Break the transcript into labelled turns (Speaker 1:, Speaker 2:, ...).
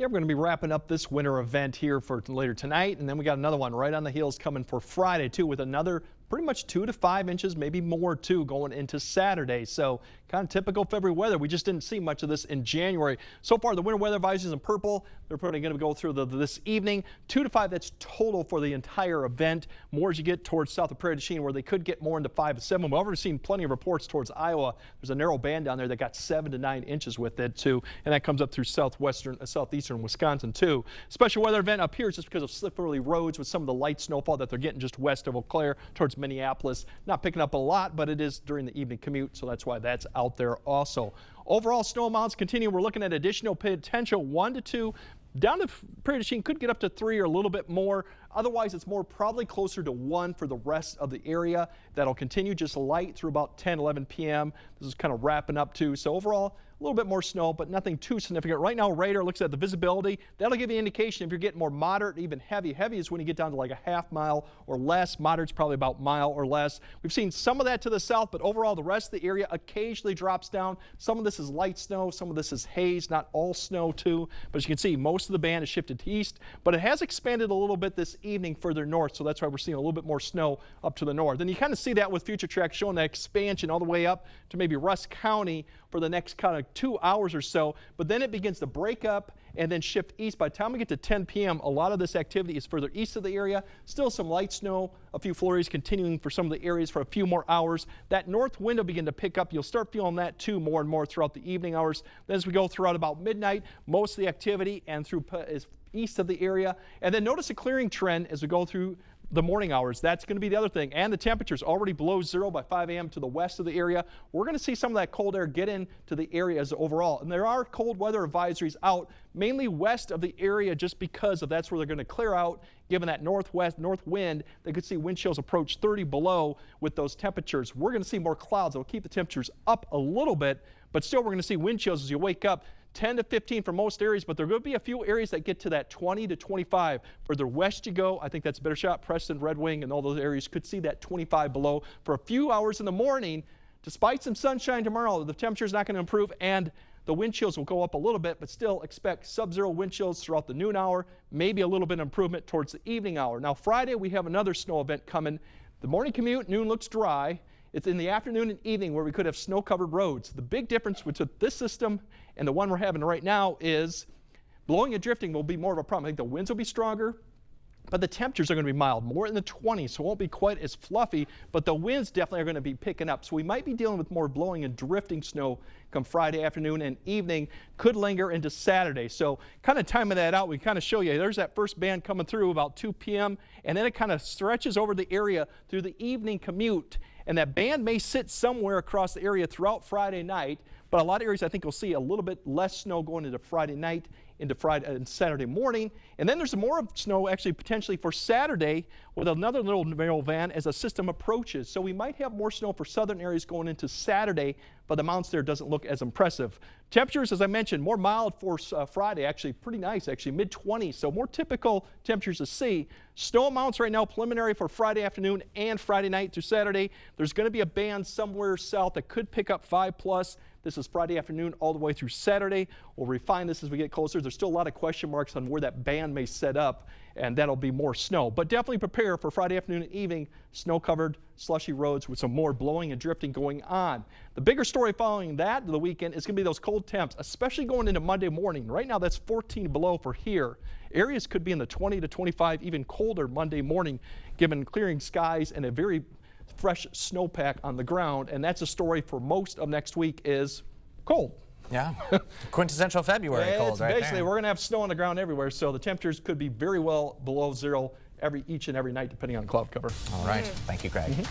Speaker 1: Yeah, we're going to be wrapping up this winter event here for later tonight, and then we got another one right on the heels coming for Friday too, with another pretty much 2 to 5 inches, maybe more too, going into Saturday. So kind of typical February weather. We just didn't see much of this in January. So far, the winter weather advisories in purple, they're probably going to go through this evening. 2 to 5, that's total for the entire event. More as you get towards south of Prairie du Chien, where they could get more into 5 to 7. We've already seen plenty of reports towards Iowa. There's a narrow band down there that got 7 to 9 inches with it too, and that comes up through southeastern Wisconsin too. Special weather event up here is just because of slippery roads with some of the light snowfall that they're getting just west of Eau Claire towards Minneapolis. Not picking up a lot, but it is during the evening commute, so that's why that's out there also. Overall snow amounts continue. We're looking at additional potential 1 to 2. Down to Prairie du Chien, could get up to 3 or a little bit more. Otherwise, it's more probably closer to 1 for the rest of the area. That'll continue just light through about 10, 11 p.m. This is kind of wrapping up too. So overall, a little bit more snow, but nothing too significant. Right now, radar looks at the visibility. That'll give you an indication if you're getting more moderate, even heavy. Heavy is when you get down to like a half mile or less. Moderate's probably about a mile or less. We've seen some of that to the south, but overall, the rest of the area occasionally drops down. Some of this is light snow. Some of this is haze, not all snow too. But as you can see, most of the band is shifted to east, but it has expanded a little bit this evening further north. So that's why we're seeing a little bit more snow up to the north. And you kind of see that with future tracks showing that expansion all the way up to maybe Rusk County for the next kind of 2 hours or so, but then it begins to break up and then shift east. By the time we get to 10 p.m., a lot of this activity is further east of the area. Still some light snow, a few flurries continuing for some of the areas for a few more hours. That north wind will begin to pick up. You'll start feeling that too more and more throughout the evening hours. Then as we go throughout about midnight, most of the activity and through is east of the area. And then notice a clearing trend as we go through the morning hours. That's going to be the other thing. And the temperatures already below 0 by 5 a.m. to the west of the area. We're going to see some of that cold air get into the areas overall. And there are cold weather advisories out, mainly west of the area, just because of that's where they're going to clear out. Given that north wind, they could see wind chills approach 30 below with those temperatures. We're going to see more clouds. It'll keep the temperatures up a little bit, but still we're going to see wind chills as you wake up. 10 to 15 for most areas, but there are going to be a few areas that get to that 20 to 25. Further west you go, I think that's a better shot. Preston, Red Wing, and all those areas could see that 25 below for a few hours in the morning. Despite some sunshine tomorrow, the temperature is not going to improve, and the wind chills will go up a little bit, but still expect sub-zero wind chills throughout the noon hour, maybe a little bit of improvement towards the evening hour. Now, Friday, we have another snow event coming. The morning commute, noon looks dry. It's in the afternoon and evening where we could have snow-covered roads. The big difference between this system and the one we're having right now is blowing and drifting will be more of a problem. I think the winds will be stronger, but the temperatures are going to be mild, more in the 20s, so it won't be quite as fluffy, but the winds definitely are going to be picking up. So we might be dealing with more blowing and drifting snow come Friday afternoon and evening, could linger into Saturday. So kind of timing that out, we kind of show you, there's that first band coming through about 2 p.m., and then it kind of stretches over the area through the evening commute. And that band may sit somewhere across the area throughout Friday night, but a lot of areas I think will see a little bit less snow going into Friday night, into Friday and Saturday morning. And then there's more snow actually potentially for Saturday with another little narrow band as a system approaches. So we might have more snow for southern areas going into Saturday, but the amounts there doesn't look as impressive. Temperatures, as I mentioned, more mild for Friday, actually pretty nice, actually mid-20s, so more typical temperatures to see. Snow amounts right now preliminary for Friday afternoon and Friday night through Saturday. There's going to be a band somewhere south that could pick up 5+. This is Friday afternoon all the way through Saturday. We'll refine this as we get closer. There's still a lot of question marks on where that band may set up, and that'll be more snow. But definitely prepare for Friday afternoon and evening, snow-covered, slushy roads with some more blowing and drifting going on. The bigger story following that the weekend is going to be those cold temps, especially going into Monday morning. Right now, that's 14 below for here. Areas could be in the 20 to 25, even colder Monday morning, given clearing skies and a very fresh snowpack on the ground. And that's a story for most of next week is cold.
Speaker 2: Yeah, quintessential February cold right
Speaker 1: basically
Speaker 2: there.
Speaker 1: We're going to have snow on the ground everywhere, so the temperatures could be very well below 0 each and every night depending on cloud cover.
Speaker 2: All right, thank you, Greg.